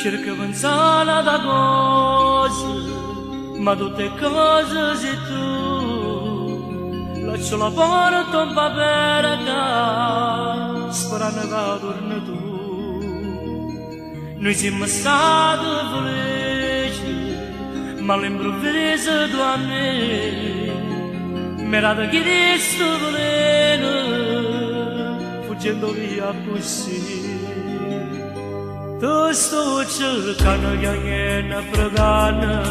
cerca pensare da cose, ma tutte cose sei tu. Lascio la porta un po' aperta, sperando che torni tu. Noi siamo stati felici, ma all'improvviso tu a me mi era da chiesto veleno, fuggendo via così. Tu sto cercando che niente pregano,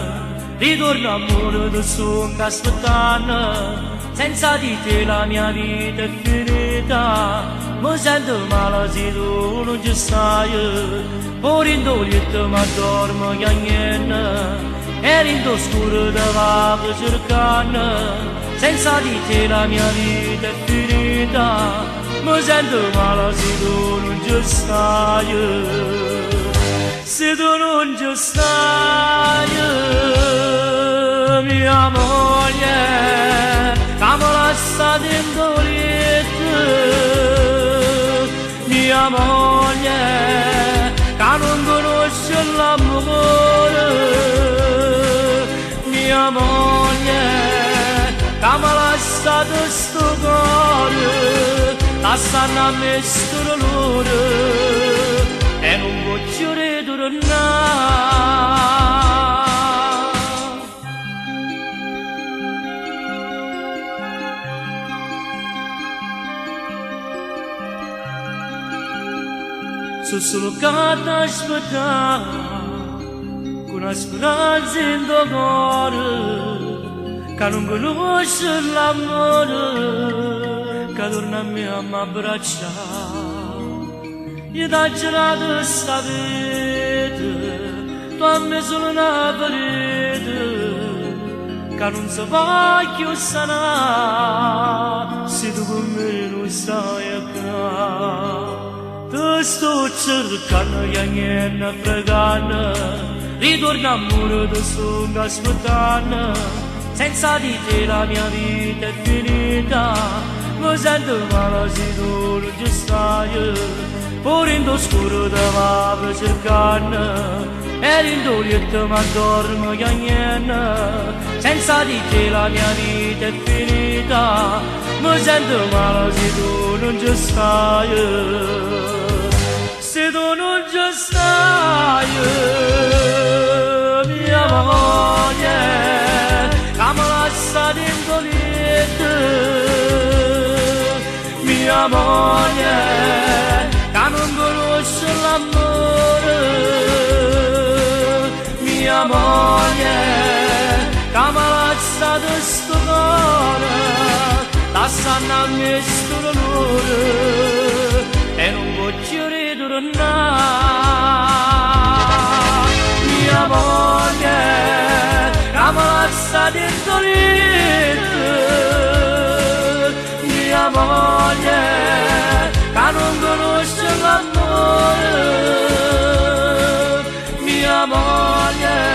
ritorno amore tu sono aspettando. Senza di te la mia vita è finita, mi sento male se tu non ci stai. Ora in doglietto ma dormo che niente, e in scuro te vado cercando. Senza di te la mia vita è finita, mi sento male se tu non ci stai. Se tu non ci stai, mia moglie, che mi lascia in doglietto, mia moglie, che non conosce l'amore, mia moglie, che mi lascia sto cuore, lasciando a me sto dolore, e non voglio ritornare. Sono solo che ti aspettare, con una speranza in tuo cuore, che non conosce l'amore, che torna a me a m'abbracciare. Io t'ho girato sta vita, tu a me solo una parete, che non si va più sanare, se tu con me non stai a casa. Ti sto cercando che niente pregando, ritorno amore ti sto aspettando. Senza di te la mia vita è finita, mi sento male se tu non ci stai. Pure in scuro te vado cercando, e in doglietto ma dormo che niente. Senza di te la mia vita è finita, mi sento male se tu non ci stai. Se tu non ci stai, mia moglie, che mi lascia in doglietto, mia moglie, che non conosce l'amore, mia moglie, che mi lascia sto cuore, lasciando a me sto dolore, e non voglio ritornare. Mia moglie, che mi lascia in doglietto, mia moglie, che non conosce l'amore, mia moglie,